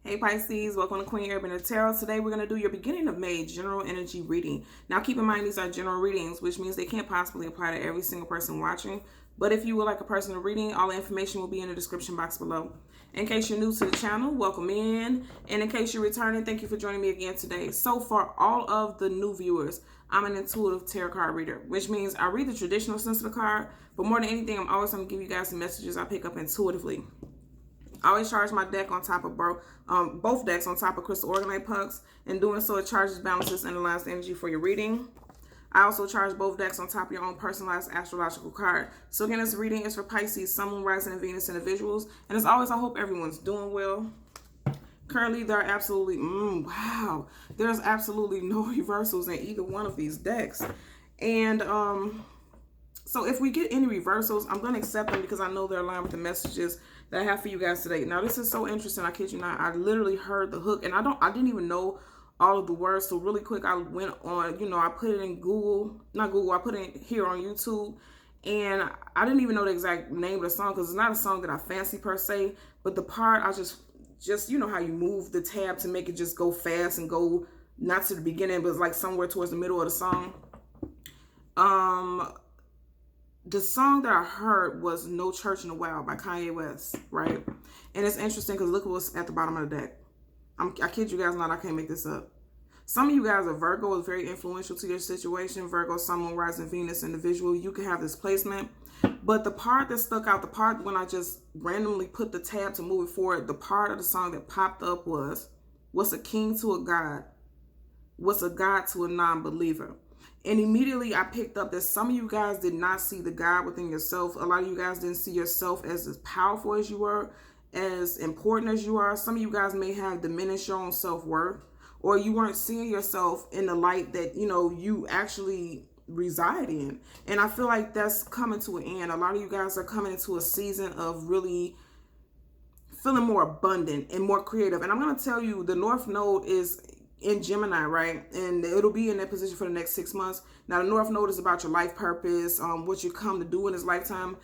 Hey Pisces, welcome to Queen Urban Tarot. Today we're going to do your beginning of May general energy reading. Now keep in mind these are general readings, which means they can't possibly apply to every single person watching. But if you would like a personal reading, all the information will be in the description box below. In case you're new to the channel, welcome in. And in case you're returning, thank you for joining me again today. So for all of the new viewers, I'm an intuitive tarot card reader, which means I read the traditional sense of the card, but more than anything, I'm always going to give you guys some messages I pick up intuitively. I always charge my deck on top of both decks on top of crystal organite pucks. In doing so, it charges, balances, and aligns the energy for your reading. I also charge both decks on top of your own personalized astrological card. So again, this reading is for Pisces, Sun, Moon, Rising, and Venus individuals. And as always, I hope everyone's doing well. Currently, there are absolutely, there's absolutely no reversals in either one of these decks. And so if we get any reversals, I'm going to accept them because I know they're aligned with the messages that I have for you guys today. Now, this is so interesting. I kid you not. I literally heard the hook, and I didn't even know all of the words. So really quick, I went on, I put it in I put it here on YouTube, and I didn't even know the exact name of the song because it's not a song that I fancy per se, but the part I just you know how you move the tab to make it just go fast and go not to the beginning, but it's like somewhere towards the middle of the song. The song that I heard was No Church in a While by Kanye West, right? And it's interesting because look what's at the bottom of the deck. I kid you guys not, I can't make this up. Some of you guys are Virgo, is very influential to your situation. Virgo, Sun, Moon, Rising, Venus individual. You can have this placement. But the part that stuck out, the part when I just randomly put the tab to move it forward, the part of the song that popped up was, what's a king to a god? What's a god to a non-believer? And immediately I picked up that some of you guys did not see the God within yourself. A lot of you guys didn't see yourself as powerful as you were, as important as you are. Some of you guys may have diminished your own self-worth, or you weren't seeing yourself in the light that, you actually reside in. And I feel like that's coming to an end. A lot of you guys are coming into a season of really feeling more abundant and more creative. And I'm going to tell you, the North Node is in Gemini, right? And it'll be in that position for the next 6 months. Now, the North Node is about your life purpose, what you come to do in this lifetime.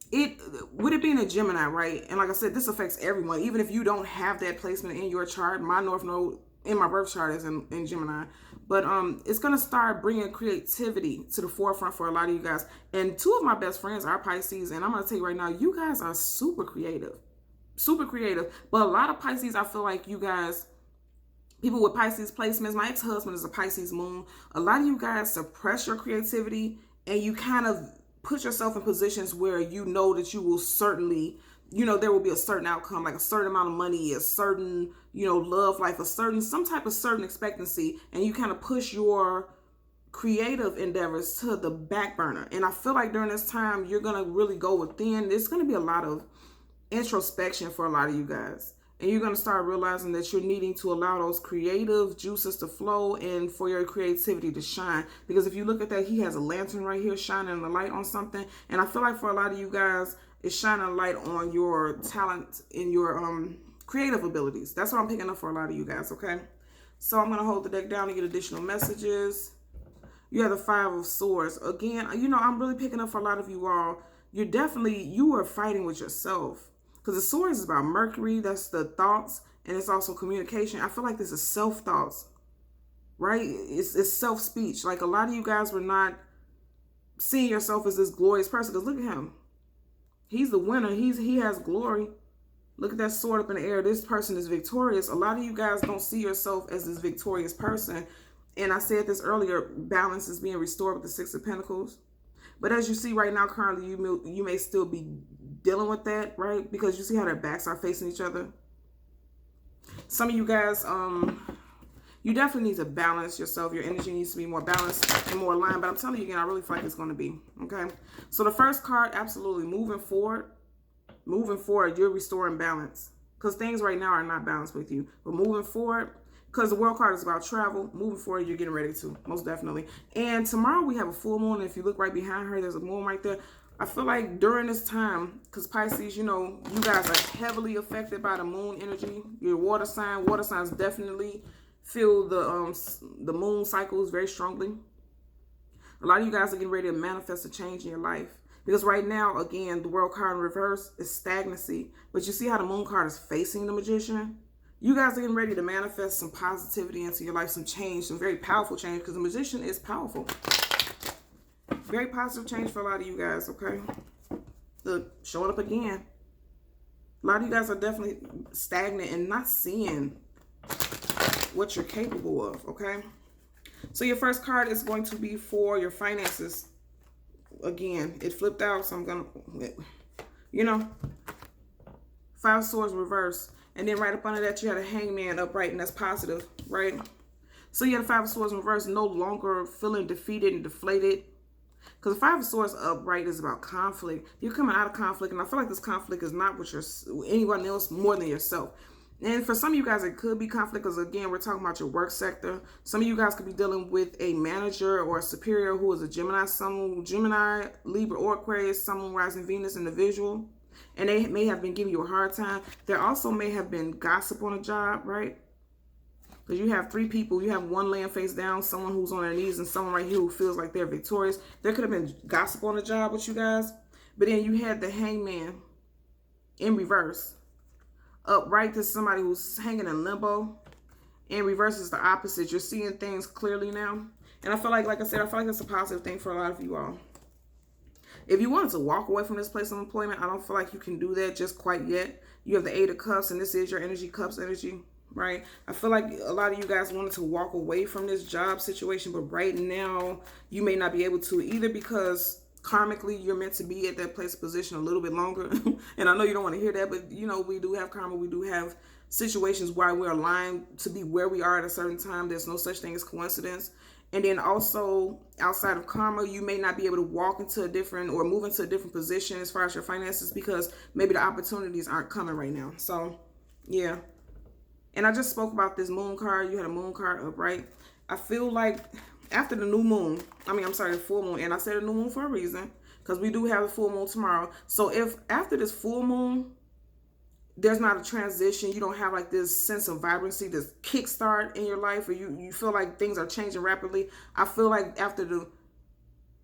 With it being a Gemini, right? And like I said, this affects everyone. Even if you don't have that placement in your chart, my North Node in my birth chart is in Gemini. But it's going to start bringing creativity to the forefront for a lot of you guys. And two of my best friends are Pisces. And I'm going to tell you right now, you guys are super creative. Super creative. But a lot of Pisces, I feel like you guys... People with Pisces placements, my ex-husband is a Pisces moon. A lot of you guys suppress your creativity and you kind of put yourself in positions where you know that you will certainly, there will be a certain outcome, like a certain amount of money, a certain, love life, some type of certain expectancy. And you kind of push your creative endeavors to the back burner. And I feel like during this time, you're going to really go within. There's going to be a lot of introspection for a lot of you guys. And you're going to start realizing that you're needing to allow those creative juices to flow and for your creativity to shine. Because if you look at that, he has a lantern right here shining a light on something. And I feel like for a lot of you guys, it's shining a light on your talent and your creative abilities. That's what I'm picking up for a lot of you guys, okay? So I'm going to hold the deck down to get additional messages. You have the Five of Swords. Again, I'm really picking up for a lot of you all. You are fighting with yourself. Because the swords is about Mercury, that's the thoughts, and it's also communication. I feel like this is self-thoughts, right? It's self-speech. Like a lot of you guys were not seeing yourself as this glorious person. Because look at him. He's the winner. He has glory. Look at that sword up in the air. This person is victorious. A lot of you guys don't see yourself as this victorious person. And I said this earlier, balance is being restored with the Six of Pentacles. But as you see right now, currently, you may still be dealing with that, right? Because you see how their backs are facing each other. Some of you guys, you definitely need to balance yourself. Your energy needs to be more balanced and more aligned. But I'm telling you again, I really feel like it's going to be, okay? So the first card, absolutely, moving forward, you're restoring balance. Because things right now are not balanced with you. But moving forward, because the World card is about travel, moving forward, you're getting ready to, most definitely. And tomorrow we have a full moon. And if you look right behind her, there's a moon right there. I feel like during this time, because Pisces, you guys are heavily affected by the moon energy. Your water signs definitely feel the moon cycles very strongly. A lot of you guys are getting ready to manifest a change in your life. Because right now, again, the World card in reverse is stagnancy. But you see how the Moon card is facing the Magician? You guys are getting ready to manifest some positivity into your life, some change, some very powerful change, because the Magician is powerful. Very positive change for a lot of you guys, okay? Look, showing up again. A lot of you guys are definitely stagnant and not seeing what you're capable of, okay? So your first card is going to be for your finances. Again, it flipped out, so I'm going to, you know, Five of Swords reverse. And then right up under that, you had a Hangman upright, and that's positive, right? So you had a Five of Swords in reverse, no longer feeling defeated and deflated. Because the Five of Swords upright is about conflict. You're coming out of conflict, and I feel like this conflict is not with anyone else more than yourself. And for some of you guys, it could be conflict because, again, we're talking about your work sector. Some of you guys could be dealing with a manager or a superior who is a Gemini, someone Gemini, Libra, or Aquarius, someone rising Venus individual. And they may have been giving you a hard time. There also may have been gossip on a job, right? Because you have three people. You have one laying face down, someone who's on their knees, and someone right here who feels like they're victorious. There could have been gossip on the job with you guys. But then you had the Hangman in reverse. Upright to somebody who's hanging in limbo. In reverse is the opposite. You're seeing things clearly now. And I feel like I said, I feel like that's a positive thing for a lot of you all. If you wanted to walk away from this place of employment, I don't feel like you can do that just quite yet. You have the Eight of Cups, and this is your energy, Cups energy, right? I feel like a lot of you guys wanted to walk away from this job situation, but right now you may not be able to, either because karmically you're meant to be at that place of position a little bit longer. And I know you don't want to hear that, but you know, we do have karma. We do have situations where we're aligned to be where we are at a certain time. There's no such thing as coincidence. And then also outside of karma, you may not be able to walk into a different or move into a different position as far as your finances because maybe the opportunities aren't coming right now. So yeah. And I just spoke about this Moon card. You had a Moon card upright. I feel like after the new moon, the full moon, and I said a new moon for a reason because we do have a full moon tomorrow. So if after this full moon, there's not a transition, you don't have like this sense of vibrancy, this kickstart in your life, or you feel like things are changing rapidly. I feel like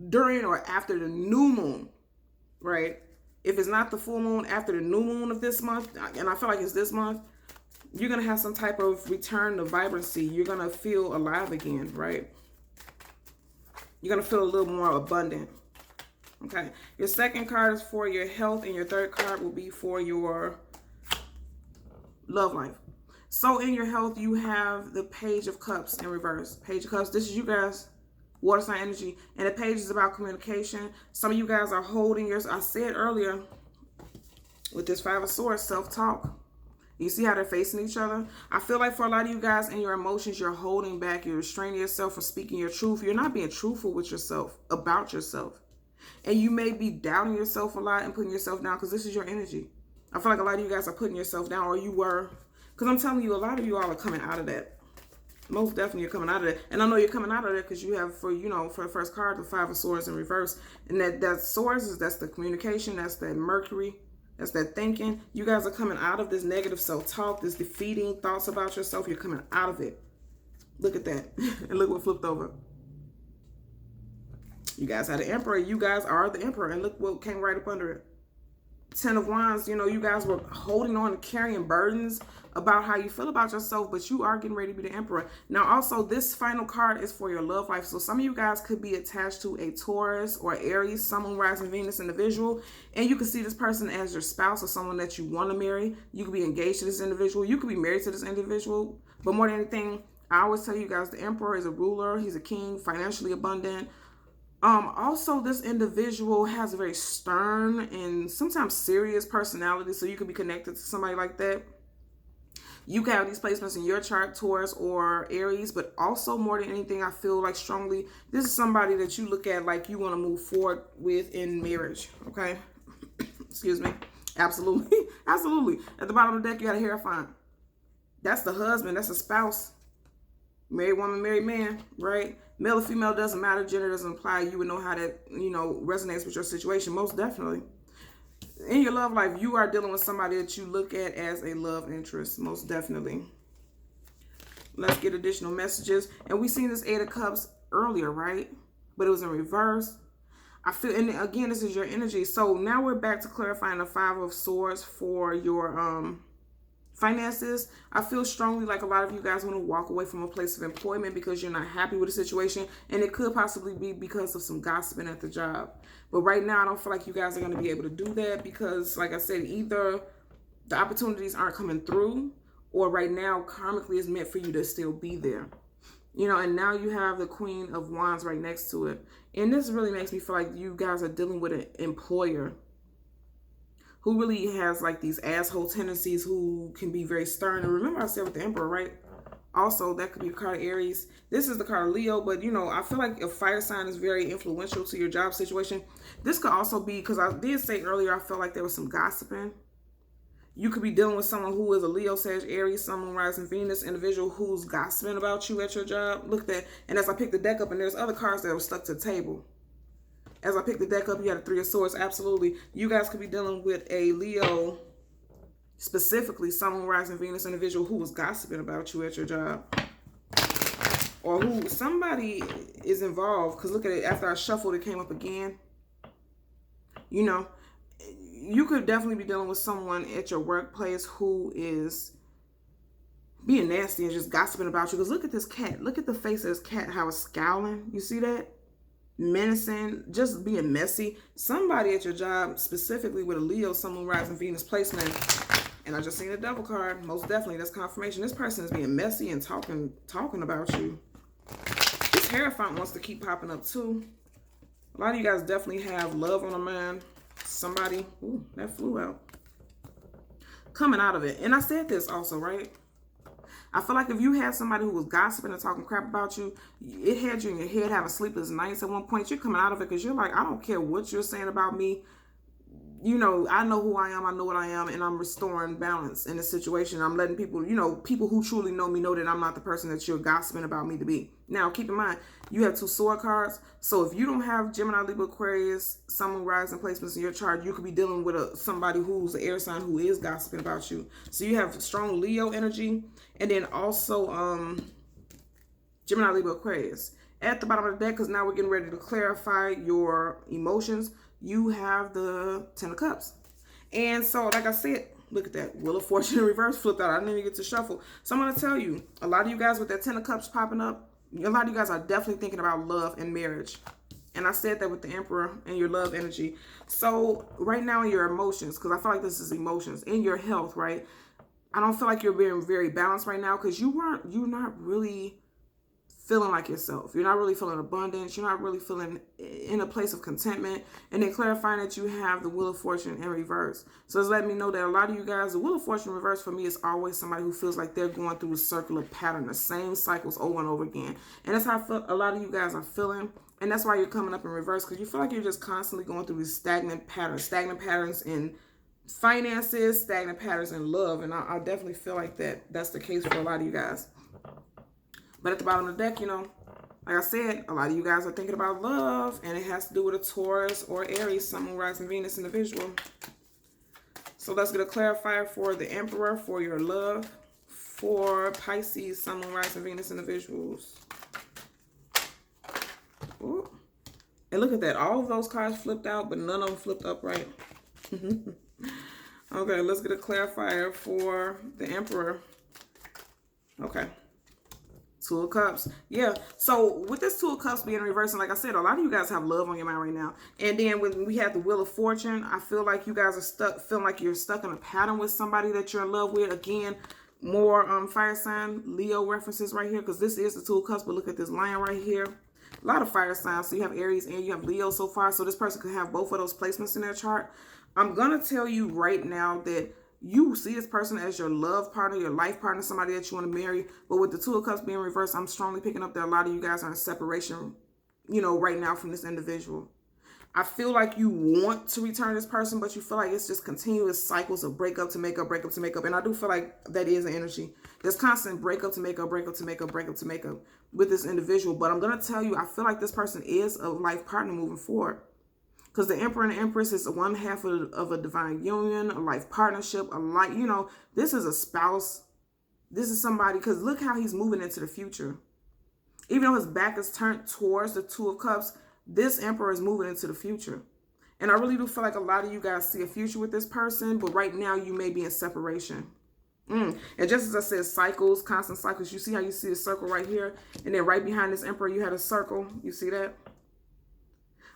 during or after the new moon, right? If it's not the full moon, after the new moon of this month, and I feel like it's this month, you're going to have some type of return to vibrancy. You're going to feel alive again, right? You're going to feel a little more abundant. Okay. Your second card is for your health, and your third card will be for your love life. So in your health, you have the Page of Cups in reverse. Page of Cups, this is you guys, water sign energy. And the page is about communication. Some of you guys are holding yours. I said earlier with this Five of Swords, self-talk. You see how they're facing each other? I feel like for a lot of you guys in your emotions, you're holding back. You're restraining yourself from speaking your truth. You're not being truthful with yourself, about yourself. And you may be doubting yourself a lot and putting yourself down because this is your energy. I feel like a lot of you guys are putting yourself down, or you were. Because I'm telling you, a lot of you all are coming out of that. Most definitely you're coming out of that. And I know you're coming out of that because you have, for the first card, the Five of Swords in reverse. And that swords, that's the communication, that's that Mercury. That's that thinking. You guys are coming out of this negative self-talk, this defeating thoughts about yourself. You're coming out of it. Look at that. And look what flipped over. You guys had the Emperor. You guys are the Emperor. And look what came right up under it. Ten of Wands. You know, you guys were holding on and carrying burdens about how you feel about yourself, but you are getting ready to be the Emperor. Now, also, this final card is for your love life. So some of you guys could be attached to a Taurus or Aries, someone rising Venus individual, and you can see this person as your spouse or someone that you want to marry. You could be engaged to this individual. You could be married to this individual. But more than anything, I always tell you guys, the Emperor is a ruler. He's a king, financially abundant. Also, this individual has a very stern and sometimes serious personality, so you could be connected to somebody like that. You can have these placements in your chart, Taurus or Aries, but also more than anything, I feel like strongly, this is somebody that you look at like you want to move forward with in marriage, okay? Excuse me. Absolutely. Absolutely. At the bottom of the deck, you got a Hierophant. That's the husband. That's a spouse. Married woman, married man, right? Male or female, doesn't matter. Gender doesn't apply. You would know how that, resonates with your situation, most definitely. In your love life, you are dealing with somebody that you look at as a love interest, most definitely. Let's get additional messages. And we seen this Eight of Cups earlier, right? But it was in reverse. I feel, and again, this is your energy. So now we're back to clarifying the Five of Swords for your finances. I feel strongly like a lot of you guys want to walk away from a place of employment because you're not happy with the situation, and it could possibly be because of some gossiping at the job. But right now, I don't feel like you guys are going to be able to do that because, like I said, either the opportunities aren't coming through, or right now, karmically, is meant for you to still be there. You know, and now you have the Queen of Wands right next to it. And this really makes me feel like you guys are dealing with an employer who really has like these asshole tendencies, who can be very stern. And remember I said with the Emperor, right? Also, that could be the card of Aries. This is the card of Leo, but you know, I feel like a fire sign is very influential to your job situation. This could also be, because I did say earlier, I felt like there was some gossiping. You could be dealing with someone who is a Leo, Sag, Aries, Sun, Moon, Rising, Venus individual who's gossiping about you at your job. Look at that. And as I picked the deck up, and there's other cards that were stuck to the table. As I picked the deck up, you had a Three of Swords. Absolutely. You guys could be dealing with a Leo, specifically Sun, Moon, Rising, Venus individual who was gossiping about you at your job. Or who somebody is involved. Because look at it. After I shuffled, it came up again. You know. You could definitely be dealing with someone at your workplace who is being nasty and just gossiping about you. Because look at this cat. Look at the face of this cat, how it's scowling. You see that? Menacing, just being messy. Somebody at your job, specifically with a Leo, Sun, Moon, Rising, Venus placement. And I just seen the Devil card. Most definitely, that's confirmation. This person is being messy and talking about you. This Hierophant wants to keep popping up too. A lot of you guys definitely have love on the mind. Somebody, ooh, that flew out. Coming out of it. And I said this also, right? I feel like if you had somebody who was gossiping and talking crap about you, it had you in your head having sleepless nights at one point. You're coming out of it because you're like, I don't care what you're saying about me. You know, I know who I am. I know what I am. And I'm restoring balance in this situation. I'm letting people, you know, people who truly know me know that I'm not the person that you're gossiping about me to be. Now, keep in mind, you have two sword cards. So if you don't have Gemini, Libra, Aquarius, Sun, Moon, Rising placements in your chart, you could be dealing with somebody who's an air sign who is gossiping about you. So you have strong Leo energy. And then also Gemini, Libra, Aquarius. At the bottom of the deck, because now we're getting ready to clarify your emotions, you have the Ten of Cups. And so, like I said, look at that. Wheel of Fortune in reverse flipped out. I didn't even get to shuffle. So I'm going to tell you, a lot of you guys with that Ten of Cups popping up, a lot of you guys are definitely thinking about love and marriage. And I said that with the Emperor and your love energy. So right now in your emotions, because I feel like this is emotions, in your health, right? I don't feel like you're being very balanced right now because you're not really feeling like yourself. You're not really feeling abundance. You're not really feeling in a place of contentment. And then clarifying that you have the Wheel of Fortune in reverse. So it's letting me know that a lot of you guys, the Wheel of Fortune in reverse for me is always somebody who feels like they're going through a circular pattern, the same cycles over and over again. And that's how I feel a lot of you guys are feeling. And that's why you're coming up in reverse, because you feel like you're just constantly going through these stagnant patterns in finances, stagnant patterns in love. And I definitely feel like that's the case for a lot of you guys. But at the bottom of the deck, you know, like I said, a lot of you guys are thinking about love, and it has to do with a Taurus or Aries, Sun, Moon, Rising, Venus individual. So let's get a clarifier for the Emperor for your love, for Pisces, Sun, Moon, Rising, Venus individuals. Ooh. And look at that. All of those cards flipped out, but none of them flipped upright. Okay, let's get a clarifier for the Emperor. Okay. Two of Cups. Yeah. So with this Two of Cups being reversed, and like I said, a lot of you guys have love on your mind right now. And then when we have the Wheel of Fortune, I feel like you guys are feeling like you're stuck in a pattern with somebody that you're in love with. Again, more fire sign, Leo references right here, because this is the Two of Cups, but look at this lion right here. A lot of fire signs. So you have Aries and you have Leo so far. So this person could have both of those placements in their chart. I'm going to tell you right now that you see this person as your love partner, your life partner, somebody that you want to marry. But with the Two of Cups being reversed, I'm strongly picking up that a lot of you guys are in separation, you know, right now from this individual. I feel like you want to return this person, but you feel like it's just continuous cycles of breakup to makeup, breakup to makeup. And I do feel like that is an energy. There's constant breakup to makeup, breakup to makeup, breakup to makeup with this individual. But I'm going to tell you, I feel like this person is a life partner moving forward. Because the Emperor and the Empress is one half of a divine union, a life partnership, a life, you know, this is a spouse. This is somebody, because look how he's moving into the future. Even though his back is turned towards the Two of Cups, This Emperor is moving into the future. And I really do feel like a lot of you guys see a future with this person, but right now you may be in separation. And just as I said, cycles, constant cycles. You see how you see the circle right here? And then right behind this Emperor, you had a circle. You see that?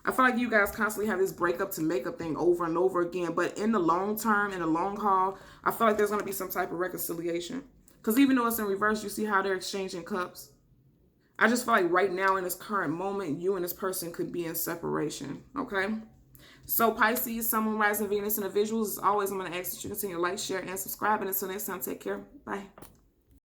I feel like you guys constantly have this breakup to make up thing over and over again. But in the long term, in the long haul, I feel like there's going to be some type of reconciliation. Because even though it's in reverse, you see how they're exchanging cups? I just feel like right now in this current moment, you and this person could be in separation. Okay? So Pisces, Sun, Moon, Rising, Venus, and the visuals, as always, I'm going to ask that you continue to like, share, and subscribe. And until next time, take care. Bye.